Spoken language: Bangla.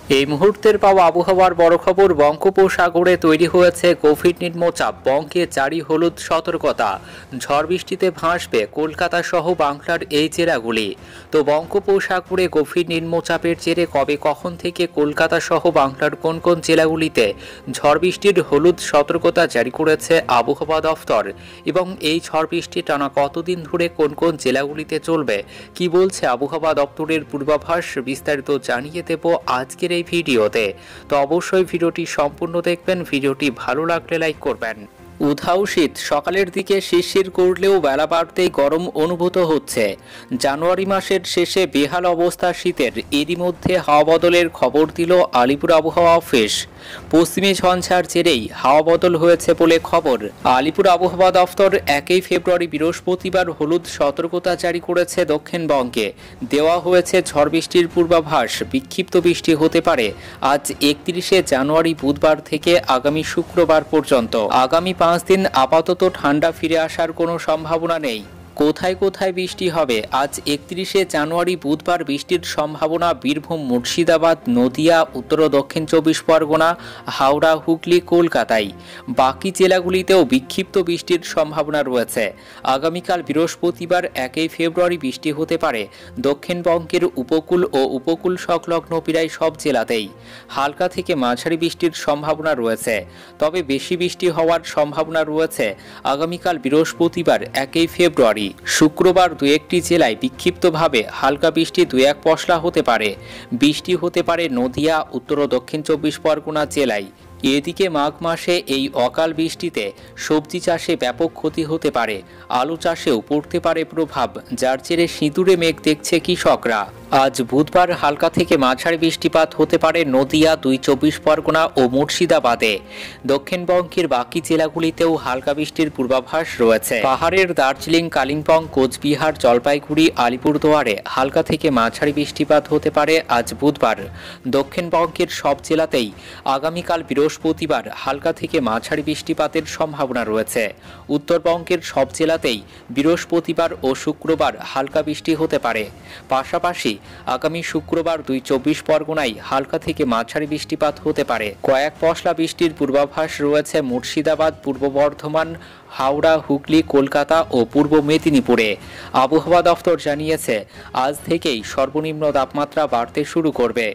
এই মুহূর্তের পাওয়া আবহাওয়ার বড় খবর, বঙ্গোপসাগরে তৈরি হয়েছে গভীর নিম্নচাপ। বঙ্গে জারি হলুদ সতর্কতা। ঝড় বৃষ্টিতে ভাসবে কলকাতা সহ বাংলার এই জেলাগুলি। তো বঙ্গোপসাগরে গভীর নিম্নচাপের জেরে কবে কখন থেকে কলকাতা সহ বাংলার কোন কোন জেলাগুলিতে ঝড় বৃষ্টির হলুদ সতর্কতা জারি করেছে আবহাওয়া দফতর, এবং এই ঝড় বৃষ্টি টানা কতদিন ধরে কোন কোন জেলাগুলিতে চলবে, কি বলছে আবহাওয়া দপ্তরের পূর্বাভাস, বিস্তারিত জানিয়ে দেব আজকের এই ভিডিওতে। তো অবশ্যই ভিডিওটি সম্পূর্ণ দেখবেন। ভিডিওটি ভালো লাগলে লাইক করবেন। উধাও শীত, সকালের দিকে শিরশির করলেও বেলা বাড়তেই গরম অনুভূত হচ্ছে। জানুয়ারি মাসের শেষে বেহাল অবস্থা শীতের, এরই মধ্যে হাওয়া বদলের খবর দিল আলিপুর আবহাওয়া অফিস। পশ্চিমী ঝঞ্ঝার জেরেই হাওয়া বদল হয়েছে বলে খবর। আলিপুর আবহাওয়া দফতর 1 ফেব্রুয়ারি বৃহস্পতিবার হলুদ সতর্কতা জারি করেছে। দক্ষিণবঙ্গে দেওয়া হয়েছে ঝড় বৃষ্টির পূর্বাভাস। বিক্ষিপ্ত বৃষ্টি হতে পারে আজ 31 জানুয়ারি বুধবার থেকে আগামী শুক্রবার পর্যন্ত। আগামী 5 দিন আপাতত ঠান্ডা ফিরে আসার কোনো সম্ভাবনা নেই। কোথায় কোথায় বৃষ্টি হবে? আজ 31 জানুয়ারি বুধবার বৃষ্টির সম্ভাবনা বীরভূম, মুর্শিদাবাদ, নদিয়া, উত্তর ও দক্ষিণ 24 পরগনা, হাওড়া, হুগলি, কলকাতায়। বাকি জেলাগুলিতেও বিক্ষিপ্ত বৃষ্টির সম্ভাবনা রয়েছে। আগামীকাল বৃহস্পতিবার 1 ফেব্রুয়ারি বৃষ্টি হতে পারে দক্ষিণবঙ্গের উপকূল ও উপকূল সংলগ্ন প্রায় সব জেলাতেই। হালকা থেকে মাঝারি বৃষ্টির সম্ভাবনা রয়েছে, তবে বেশি বৃষ্টি হওয়ার সম্ভাবনা রয়েছে আগামীকাল বৃহস্পতিবার 1 ফেব্রুয়ারি। শুক্রবার 2-1টি জেলায় বিক্ষিপ্তভাবে হালকা বৃষ্টি 2-1 পশলা হতে পারে। বৃষ্টি হতে পারে নদিয়া, উত্তর ও দক্ষিণ 24 পরগনা জেলায়। এদিকে মাঘ মাসে এই অকাল বৃষ্টিতে সবজি চাষে ব্যাপক ক্ষতি হতে পারে। আলু চাষেও পড়তে পারে প্রভাব, যার জেরে সিঁদুরে মেঘ দেখছে কৃষকরা। আজ বুধবার হালকা থেকে মাঝারি বৃষ্টিপাত হতে পারে নদিয়া, 24 পরগনা ও মুর্শিদাবাদে। দক্ষিণবঙ্গের বাকি জেলাগুলিতেও হালকা বৃষ্টির পূর্বাভাস রয়েছে। পাহাড়ের দার্জিলিং, কালিম্পং, কোচবিহার, জলপাইগুড়ি, আলিপুরদুয়ারে হালকা থেকে মাঝারি বৃষ্টিপাত হতে পারে আজ বুধবার। দক্ষিণবঙ্গের সব জেলাতেই আগামীকাল বৃহস্পতিবার হালকা থেকে মাঝারি বৃষ্টিপাতের সম্ভাবনা রয়েছে। উত্তরবঙ্গের সব জেলাতেই বৃহস্পতিবার ও শুক্রবার হালকা বৃষ্টি হতে পারে। পাশাপাশি আগামী শুক্রবার 24 পরগনায় হালকা থেকে মাঝারি বৃষ্টিপাত হতে পারে। কয়েক পশলা বৃষ্টির পূর্বাভাস রয়েছে মুর্শিদাবাদ, পূর্ব বর্ধমান, হাওড়া, হুগলি, কলকাতা ও পূর্ব মেদিনীপুরে। আবহাওয়া দফতর জানিয়েছে আজ থেকেই সর্বনিম্ন তাপমাত্রা বাড়তে শুরু করবে।